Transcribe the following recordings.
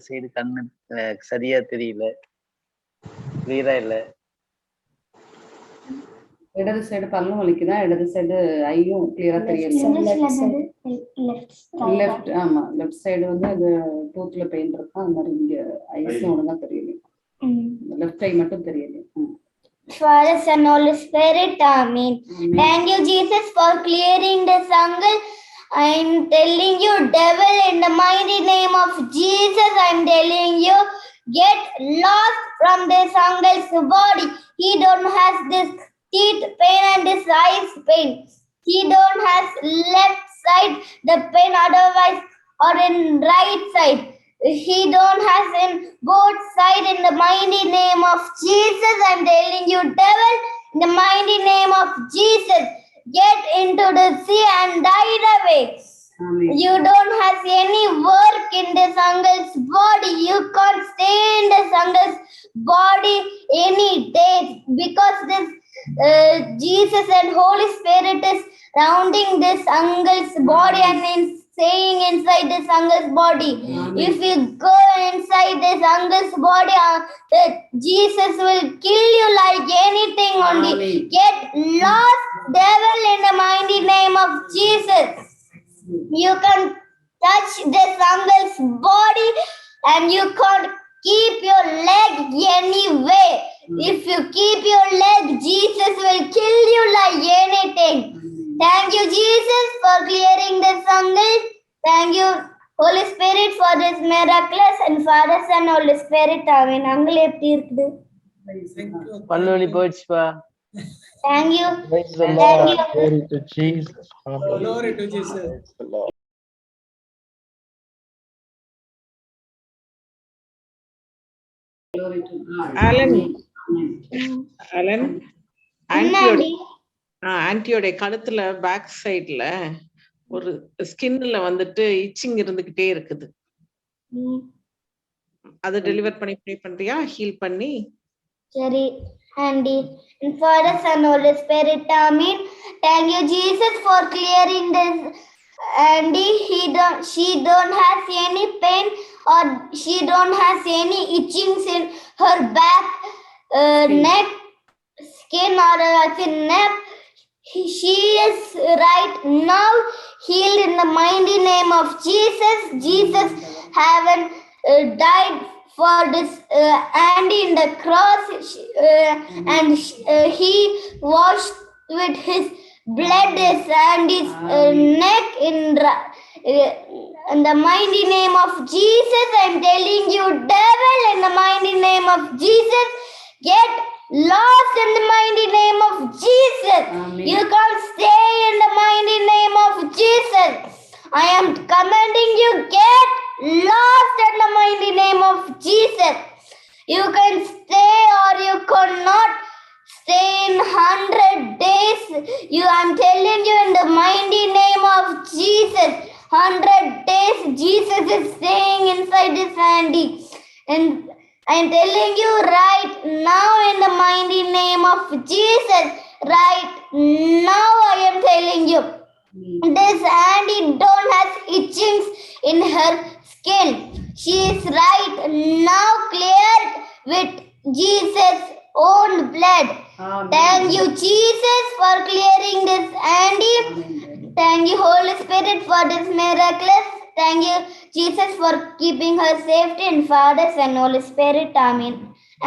Side கண்ணு சரியா தெரியல, கிளியரா இல்ல. இடது சைடு பல்லும் வலிக்குதா, இடது சைடு ஐயும் கிளியரா தெரியல. லெஃப்ட், ஆமா லெஃப்ட் சைடு வந்து அது டூத்ல பெயின் இருக்கா, அந்த மாதிரி இங்க ஐஸும் ஒழுங்கா தெரியல. லெஃப்ட் ஐ மட்டும் தெரியல. Father, Son, Holy Spirit, Amen. Thank you, Jesus, for clearing this angle. I'm telling you, devil, in the mighty name of Jesus, I'm telling you, get lost from this uncle's body. He don't has this teeth pain and this eyes pain. He don't has left side the pain, otherwise, or in right side. He don't has in both side. In the mighty name of Jesus, I'm telling you, devil, in the mighty name of Jesus, get into the sea and die away. Amen. You don't have any work in this uncle's body. You can't stay in this uncle's body any day, because this Jesus and Holy Spirit is rounding this uncle's body and staying inside this uncle's body. Amen. If you go inside this uncle's body, Jesus will kill you like anything only. Amen. Get lost, devil, in the mighty name of Jesus. You can touch this uncle's body and you can't keep your leg anyway. If you keep your leg, Jesus will kill you like anything. Thank you, Jesus, for clearing this uncle. Thank you, Holy Spirit, for this miraculous, and Father, Son, Holy Spirit. Amen. Uncle எப்படி இருக்குது? பல்லு வலி போயிடுச்சுப்பா. Thank you. Praise the Thank Lord. you. Glory to Jesus. Glory to Jesus. Praise the Lord. Glory to God. Alan. Amen. Alan, என்னடி? ஆன்டியோட கழுத்துல back சைட்ல ஒரு ஸ்கின்ல வந்துட்டு இச்சிங் இருந்துகிட்டே இருக்குது. அதை டெலிவர் பண்ணி ப்ரே பண்றியா, ஹீல் பண்ணி? Sherry, Andy, and Father, Son, Holy Spirit, Amen. Thank you, Jesus, for clearing this. Andy, she don't have any pain, or she don't have any itchings in her back, neck, skin, or neck. She is right now healed in the mighty name of Jesus. Jesus haven't died for this Andy in the cross, and he washed with his blood is Andy's neck in the mighty name of Jesus. I'm telling you, devil, in the mighty name of Jesus, get lost in the mighty name of Jesus. Amen. You can't stay in the mighty name of Jesus. I am commanding you, get lost in the mighty name of Jesus. You can stay or you cannot stay in 100 days. I'm telling you, in the mighty name of Jesus, 100 days Jesus is staying inside this Andy. And I'm telling you right now, in the mighty name of Jesus, right now I am telling you, this Andy don't have itchings in her skin. She is right now cleared with Jesus' own blood. Amen. Thank you, Jesus, for clearing this Andy. Amen. Thank you, Holy Spirit, for this miraculous. Thank you, Jesus, for keeping her safety, and Father, Son, Holy Spirit. Amen.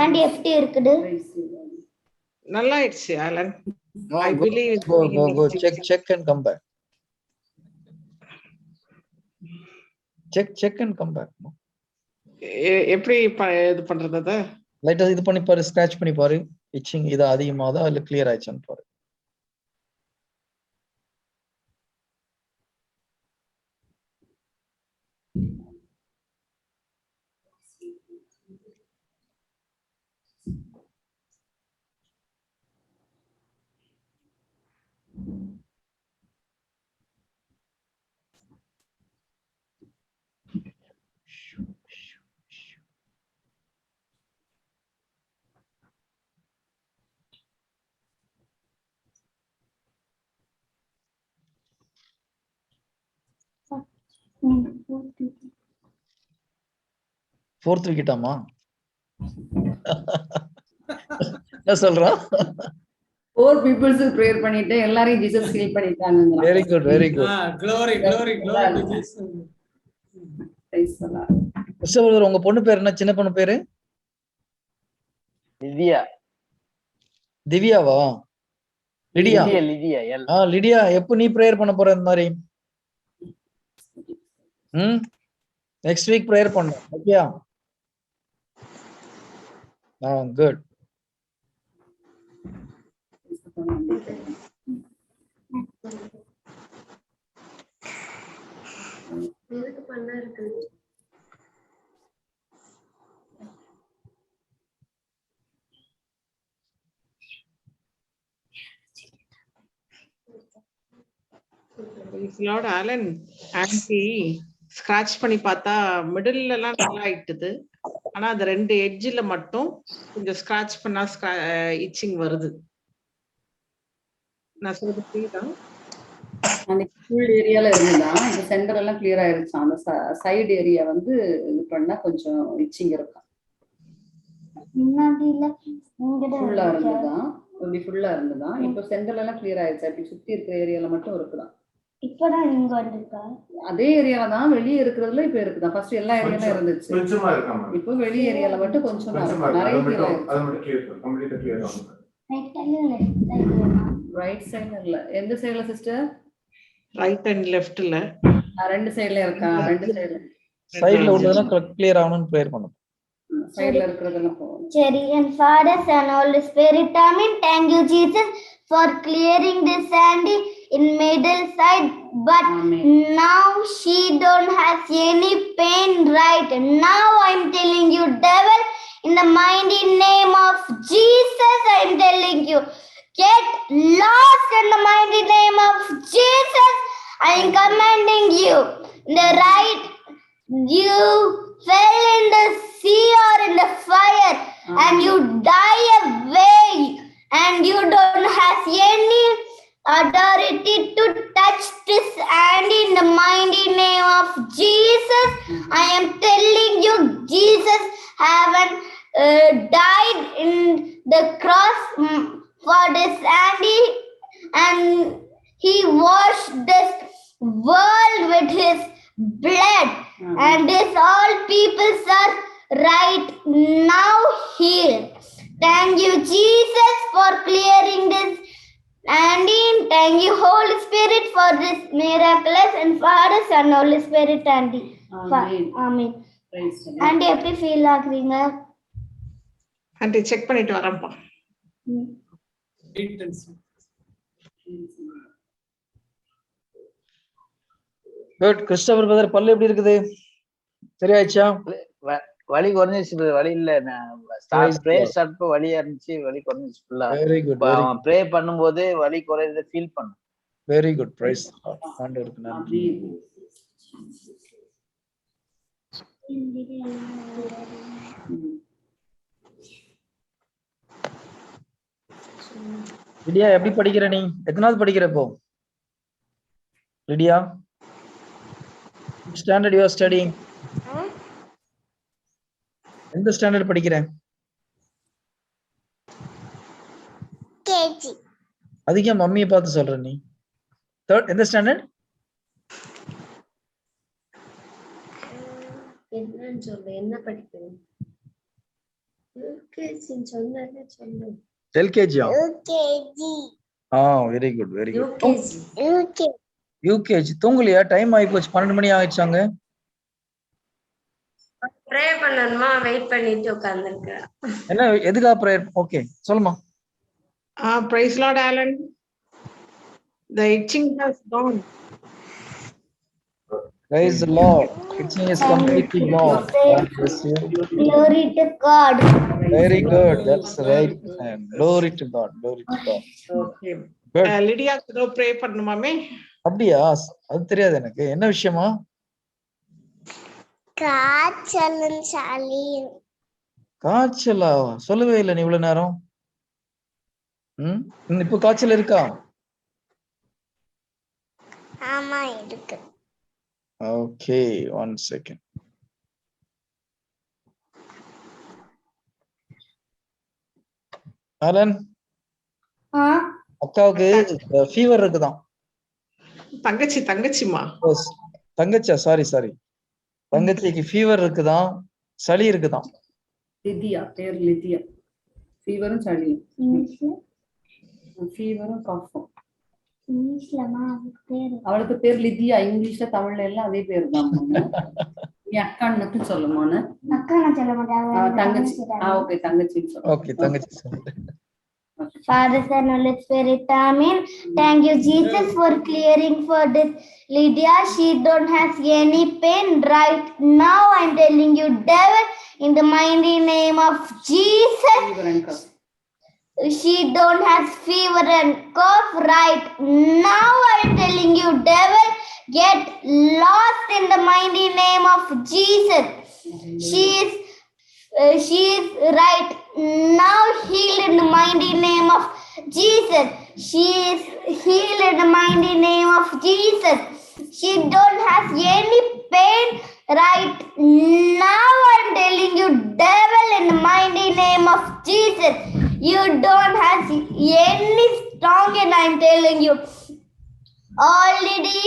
And எப்படி இருக்குது? Praise the Lord. நல்லா ஆயிடுச்சு Alan. No, I go, believe in go, the go, name go. of Check, Jesus. check and come back. Check and come back. எப்படி இது பண்றது அத? லைட்டா இது பண்ணி பாரு, ஸ்கிராட்ச் பண்ணி பாரு. இச்சிங் இது அதிகமாதா இல்ல கிளியர் ஆயிடுச்சான்னு பாரு. 4th விக்கெட்டாமா? என்ன சொல்றான்? 4 பீப்புள்ஸ் பிரேயர் பண்ணிட்டு எல்லாரையும் ஜீசஸ் ஹீல் பண்ணிட்டாங்க. Very good very good. glory glory glory to Jesus. Praise the Lord. Christopher உங்க பொண்ணு பேர் என்ன? சின்ன பொண்ணு பேரு லிதியா. திவ்யாவா? லிடியா. லிதியா எல். லிடியா, எப்போ நீ பிரேயர் பண்ண போற இந்த மாதிரி? நெக்ஸ்ட் வீக் பிரேயர் பண்ணு. ஓகேயா? Good. Lord Alan, anti scratch பண்ணி பார்த்தா மிடில்ல எல்லாம் நல்லா ஆயிட்டுது. ஆனா அந்த 2 எட்ஜ்ல மட்டும் கொஞ்சம் ஸ்கிராட்ச் பண்ணா இச்சிங் வருது. நான் சொல்றது புரியுதா? அன்னைக்கு ஃபுல் ஏரியால இருந்ததா, இந்த சென்டர் எல்லாம் கிளியர் ஆயிருச்சு. அந்த சைடு ஏரியா வந்து இது பண்ணா கொஞ்சம் இச்சிங் இருக்கும். ஃபுல்லா இருந்ததா, இப்படி ஃபுல்லா இருந்ததா. இப்போ சென்டர்ல எல்லாம் கிளியர் ஆயிருச்சு. அப்படி சுத்தி இருக்கிற ஏரியால மட்டும் இருக்குதான். இப்பதான் இங்க வந்திருக்கா. அதே ஏரியால தான், வெளியே இருக்கிறதுல இப்ப இருக்குதான். ஃபர்ஸ்ட் எல்லா ஏரியாலும் இருந்துச்சு. கொஞ்சமா இருக்காம. இப்போ வெளி ஏரியால மட்டும் கொஞ்சமா இருக்கு. நிறைய கிளியர் ஆயிடுச்சு. ரைட் சைடுல இல்ல, எந்த சைடுல சிஸ்டர்? ரைட் அண்ட் லெஃப்ட்ல. 2 சைடுல இருக்கா? 2 சைடுல. சைடுல உள்ளதெல்லாம் கிளியர் ஆகணும்னு பிரேயர் பண்ணணும். சைடுல இருக்கிறதெல்லாம் போகும். Cherry and Father, Son, Holy Spirit. Amen. Thank you, Jesus, for clearing this Sandy in middle side. But Amen. now she don't have any pain, right? Now I'm telling you, devil, in the mighty name of Jesus, I'm telling you, get lost in the mighty name of Jesus. I'm commanding you. The right, you fell in the sea or in the fire, and you die away, and you don't have any authority to touch this hand in the mighty name of Jesus. I am telling you, Jesus haven't died in the cross for this Andy, and he washed this world with his blood, and this all peoples are right now healed. Thank you, Jesus, for clearing this Andy. Thank you, Holy Spirit, for this miraculous, and Father, Son, Holy Spirit, Andy. Amen. Amen. Praise the Lord. Andy, எப்படி feel ஆகுறீங்க? Anti check பண்ணிட்டு வரேன்ப்பா. Good. Christopher brother, பல்லு எப்படி இருக்குது? சரியாயிடுச்சா? வலி குறைஞ்சிச்சு. வலி இல்ல, நான் பிரேயர் ஸ்டார்ட் வலியா இருந்துச்சு. வலி குறைஞ்சிச்சு ஃபுல்லா. Very good. அவன் ப்ரே பண்ணும்போது வலி குறையறத ஃபீல் பண்ணு. Very good. பிரைஸ் ஆண்டவருக்கு நன்றி. லிடியா, எப்படி படிக்கிற நீ? எத்தனாவது படிக்கிற இப்போ? Lydia, standard you are studying? எந்த ஸ்டாண்டர்ட் படிக்கிற? கேஜி. அதுக்கு ஏன் மம்மியை பார்த்து சொல்ற நீ? தேர்ட், எந்த ஸ்டாண்டர்ட்? என்னன்னு சொல்லு, என்ன படிக்கிறேன்? யூகேஜின்னு சொன்னேன்னு சொல்லு. எல்கேஜியா? UKG. Very good very good. UKG. UKG. UKG. தூங்கலையா? டைம் ஆகி போச்சு, 12 மணி ஆயிடுச்சாங்க. ப்ரே பண்ணணுமா? வெயிட் பண்ணிட்டு உட்கார்ந்திருக்கேன். என்ன, எதுக்கா பிரேயர்? ஓகே, சொல்லுமா. Praise Lord Alan. The itching has gone. Praise the Lord. Itching is completely gone. God bless you. Glory to God. Very good. That's right. And glory to God. Glory to God. Okay. Good. Lydia ஏதோ pray பண்ணணுமாமே? அப்படியா? அது தெரியாது எனக்கு. என்ன விஷயமா? காய்ச்சலும் சளியும். காய்ச்சலா? சொல்லவே இல்லை நீ இவ்வளவு நேரம். இப்போ காய்ச்சல் இருக்கா? ஆமா இருக்கு. Okay, 1 second. ஆலன் அக்காவுக்கு ஃபீவர் இருக்குதான். தங்கச்சிமா தங்கச்சியா? சாரி தங்கச்சிக்கு ஃபீவர் இருக்குதான், சளி இருக்குதான். லிதியா, பேர் லிதியா. ஃபீவரும் சளியும், ஃபீவரும் கஃபும். அவளுக்கு பேர் லிதியா. இங்கிலீஷ்ல தமிழ்ல எல்லாம் அதே பேர் தான். நீ அக்கான்னு சொல்லுமோன்னு. அக்கா நான் சொல்ல மாட்டேன். தங்கச்சி. ஓகே, தங்கச்சின்னு சொல்லு. ஓகே, தங்கச்சி சொல்லு. Father, Son, Holy Spirit, Amen. Thank you, Jesus, for clearing for this Lydia. She don't have any pain right now. I'm telling you, devil, in the mighty name of Jesus. Fever and cough. She don't have fever and cough right now. I'm telling you, devil, get lost in the mighty name of Jesus. She is right now healed in the mighty name of Jesus. She is healed in the mighty name of Jesus. She don't have any pain right now. I'm telling you, devil, in the mighty name of Jesus. You don't have any strong, and I'm telling you, already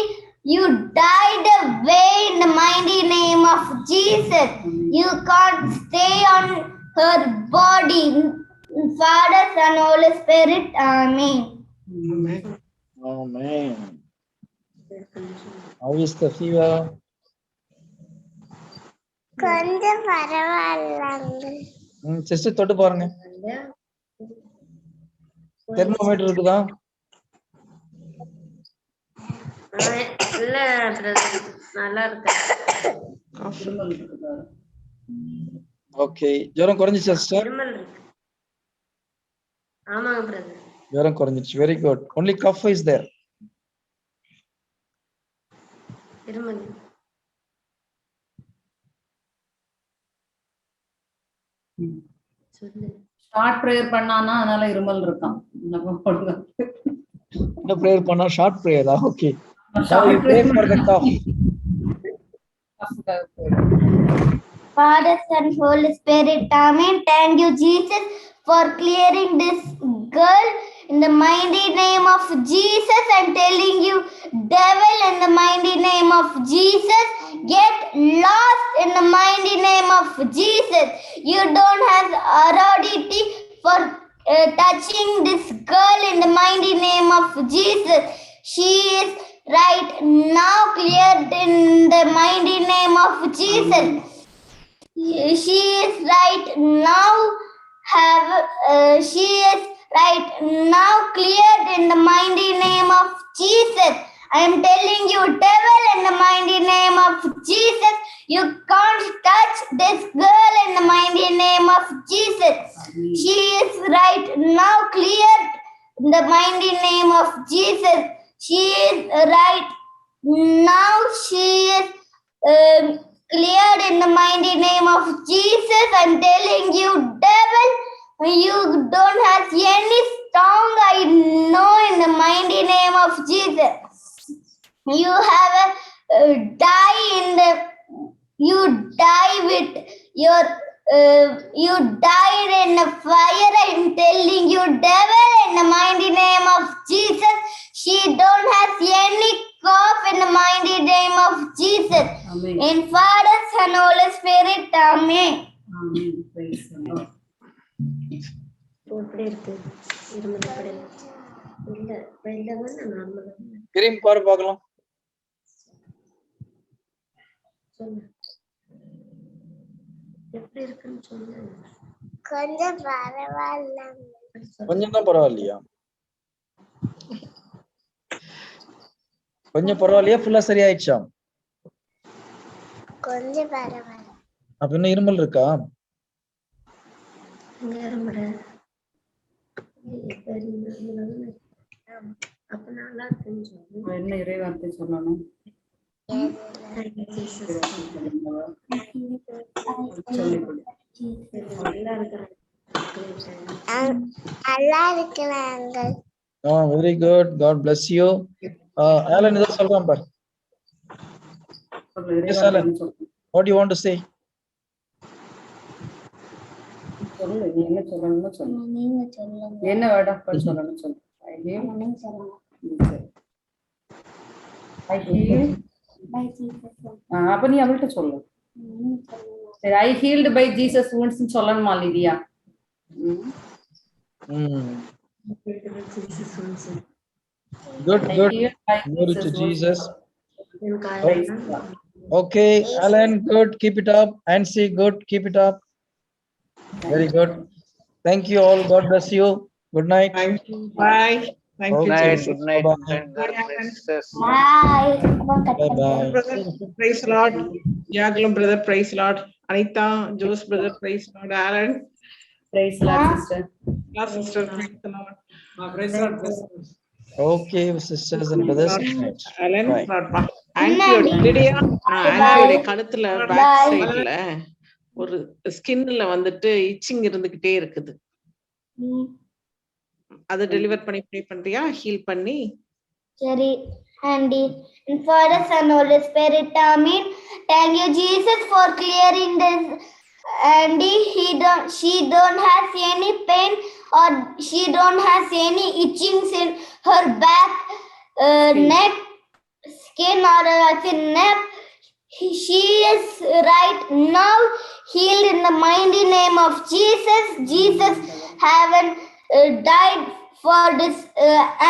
you died away in the mighty name of Jesus. You can't stay on her body. Father, Son, Holy Spirit, Amen. Amen. How is the fever? கொஞ்சம் பரவாயில்ல. Chest தொட்டு பாருங்க. Thermometer இருக்குதா? இல்ல நல்லா இருக்கு. Okay, ஜுரம் குறைஞ்சிச்சா sister? இருமல் இருக்கு. ஆமாங்க பிரதர். ஜுரம் குறைஞ்சிச்சு. Very good. only cough is there. இருமல். சொல்லு. ஷார்ட் பிரேயர் பண்ணானா அதனால இருமல் இருக்கான். என்ன பிரேயர் பண்ணா? ஷார்ட் பிரேயரா? Okay. Now you pray for the cough. Father, Son, Holy Spirit, Amen. Thank you, Jesus, for clearing this girl in the mighty name of Jesus. I'm telling you, devil, in the mighty name of Jesus, get lost in the mighty name of Jesus. You don't have authority for touching this girl in the mighty name of Jesus. She is right now cleared in the mighty name of Jesus. She is right now she is right now cleared in the mighty name of Jesus. I am telling you, devil, in the mighty name of Jesus, you can't touch this girl in the mighty name of Jesus. She is right now cleared in the mighty name of Jesus. She is right now. She is cleared in the mighty name of Jesus. I'm telling you, devil, you don't have any strong, I know, in the mighty name of Jesus. You have you die with your you died in the fire. I'm telling you, devil, in the mighty name of Jesus. She don't have any cough in the mighty name of Jesus. Amen. In Father, Son, Holy Spirit, Amen. Amen. Praise the Lord. எப்படி இருக்கு? இருமல் எப்படி இருக்கு? இல்ல வெளிலவா நார்மலா? Cream பாரு பார்க்கலாம். சொல்லு. எப்படி இருக்குன்னு சொல்லு. கொஞ்சம் பரவாயில்ல. கொஞ்சம் தான் பரவாயில்லையா? கொஞ்சம் பரவாயில்லையா? ஃபுல்லா சரியாயிடுச்சா? கொஞ்சம் பரவாயில்ல. அப்ப இன்னும் இருமல் இருக்கா? அப்ப நல்லா இருக்குன்னு சொல்லு. என்ன இறைவார்த்தை சொல்லணும்? நல்லா இருக்கிறாங்க. Very good. God bless you. Alan, இத சொல்றான் பாரு. Yes, Alan. What do you want to say? சொல்லு நீ என்ன சொல்லணும்னு சொல்லு. நீங்க சொல்லுங்க. என்ன வேர்ட் ஆஃப் காட் சொல்லணும்னு சொல்லு. I heal. நீங்க சொல்லுங்க. I heal. By Jesus. அப்ப நீ அவள்கிட்ட சொல்லு. நீங்க சொல்லுங்க. சரி, I healed by Jesus wounds ன்னு சொல்லணுமா லிதியா? Good, I good. healed by Glory to wounds. Jesus. எனக்கு ஆயிரம் Okay, Alan, good. Keep it up. Nancy, good. Keep it up. Very good. Thank you all. God bless you. Good night. Thank you. Bye. Thank you, Good night, Jesus. good night, Bye-bye. good night, God bless. Bye. Bye-bye. Brother, praise the Lord. Yaglum brother, praise the Lord. Anita, Jose brother, praise the Lord. Alan, Praise the Lord, sister. our sister, praise the Lord. Praise the Lord, praise the Lord. Okay, sisters and brothers. Good night. Alan, Bye. ஆன்டியோட Lydia ஆன்டியோட கழுத்துல பேக் Bye. சைடுல ஒரு ஸ்கின்ல வந்துட்டு itching இருந்துகிட்டே இருக்குது. அதை டெலிவர் பண்ணி ப்ரே பண்றியா? ஹீல் பண்ணி Sherry, Andy, and Father, Son, Holy Spirit, Amen. Thank you, Jesus, for clearing this. Andy, she don't have any pain or she don't have any itchings in her back, neck, skin or neck. She is right now healed in the mighty name of Jesus. Jesus haven't died for this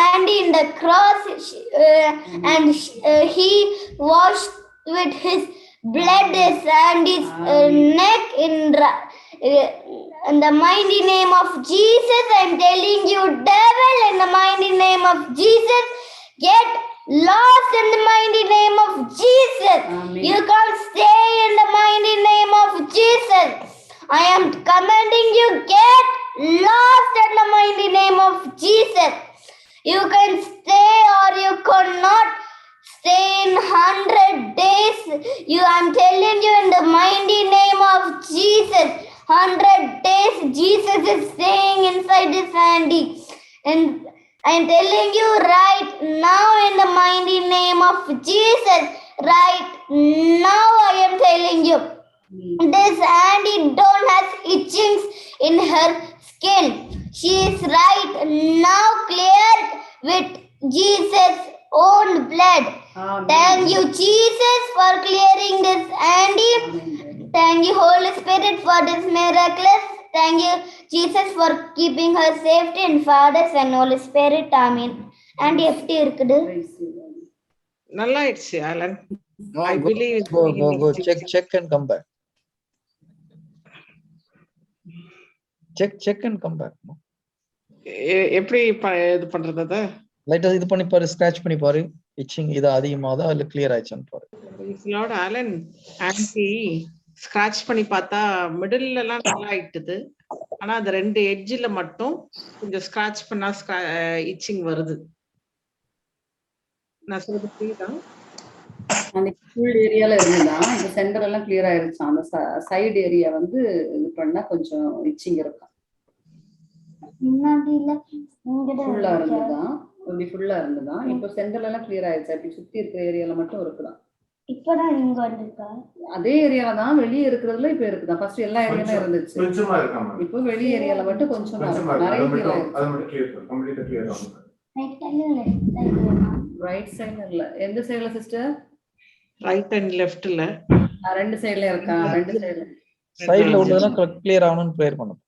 Andy in the cross, and he washed with his blood his Andy's neck in the mighty name of Jesus. I'm telling you, devil, in the mighty name of Jesus, get lost in the mighty name of Jesus. Amen. You can't stay in the mighty name of Jesus. I am commanding you, get lost in the mighty name of Jesus. You can stay or you cannot stay in 100 days. I'm telling you, in the mighty name of Jesus, 100 days Jesus is staying inside this Andy. And I'm telling you right now, in the mighty name of Jesus, right now I am telling you, this Andy don't have itchings in her skin. She is right now cleared with Jesus' own blood. Amen. Thank you, Jesus, for clearing this Andy. Amen. Thank you, Holy Spirit, for this miraculous. Thank you, Jesus, for keeping her safety, and Father, Son, Holy Spirit. Amen. And எப்படி இருக்குது? Praise the Lord. நல்லா ஆயிடுச்சு Alan. No, I believe in the name of go. Jesus. Check and come back. Check and come back. எப்படி இது பண்றது அத? லைட்டா இது பண்ணி பாரு, ஸ்கிராட்ச் பண்ணி பாரு. இச்சிங் இது அதிகமாதா இல்ல கிளியர் ஆயிடுச்சான்னு பாரு. Praise the Lord. Alan, anti scratch பண்ணி பார்த்தா மிடில்ல எல்லாம் நல்லா ஆயிட்டுது. ஆனா அந்த ரெண்டு எட்ஜ்ல மட்டும் கொஞ்சம் ஸ்கிராட்ச் பண்ணா இச்சிங் வருது. நான் சொல்றது புரியுதா? அன்னைக்கு ஃபுல் ஏரியால இருந்ததா, இந்த சென்டர் எல்லாம் கிளியர் ஆயிருச்சு. அந்த சைடு ஏரியா வந்து இது பண்ணா கொஞ்சம் இச்சிங் இருக்கும். முன்னாடி இல்ல, ஃபுல்லா இருந்ததா, இப்படி ஃபுல்லா இருந்ததா. இப்போ சென்டர்ல எல்லாம் கிளியர் ஆயிருச்சு. அப்படி சுத்தி இருக்கிற ஏரியால மட்டும் இருக்குதா. இப்பதான் இங்க வந்திருக்கா. அதே ஏரியால தான் வெளியே இருக்கிறதுல இப்ப இருக்குதா. ஃபர்ஸ்ட் எல்லா ஏரியாலும் இருந்துச்சு. கொஞ்சமா இருக்காம. இப்போ வெளி ஏரியால மட்டும் கொஞ்சமா கொஞ்சமா இருக்கு. நிறைய இருக்கு. clear அது ஆயிருச்சு. மட்டும் கிளியர் கம்ப்ளீட்டா கிளியர் ஆகும். ரைட் சைடுல இல்ல. எந்த சைடுல சிஸ்டர்? ரைட் அண்ட் லெஃப்ட்ல. ரெண்டு சைடுல இருக்கா? ரெண்டு சைடுல. சைடுல உள்ளதெல்லாம் கிளியர் ஆகணும்னு ப்ரேயர் பண்ணுங்க.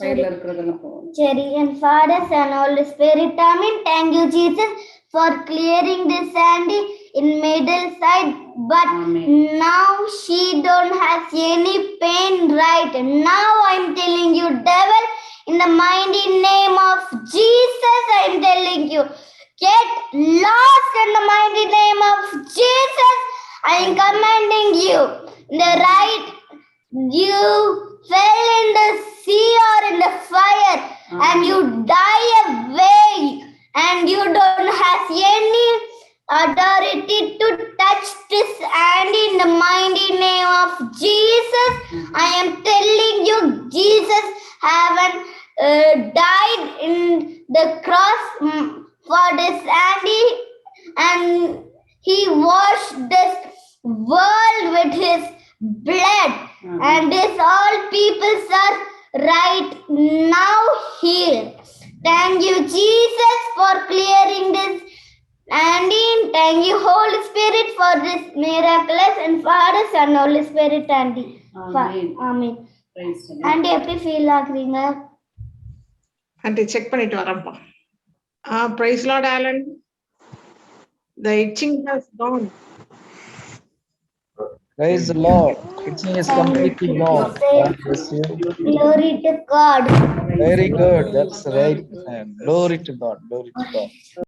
சைடுல இருக்கிறதெல்லாம் போகும். Cherry and Father, Son, Holy Spirit. Amen. Thank you, Jesus, for clearing this Sandy in middle side. But Amen. now she don't have any pain right now. I'm telling you, devil, in the mighty name of Jesus, I'm telling you, get lost in the mighty name of Jesus. I'm commanding you. The right, you fell in the sea or in the fire, and you die away, and you don't have any authority to touch this hand in the mighty name of Jesus. I am telling you, Jesus haven't died in the cross for this Andy, and he washed this world with his blood, and this all peoples are right now here. Thank you, Jesus, for clearing this. And thank you, Holy Spirit, for this miraculous, and Father, Son, Holy Spirit, Andy. Amen. Amen. Praise the Lord. Andy, எப்படி feel ஆகுறீங்க? Aunty check பண்ணிட்டு வரேன்ப்பா. Praise Lord, Alan. The itching has gone. Praise the Lord. Itching is completely gone. God bless you. Glory to God. Very good. That's right. And glory to God. Glory to God.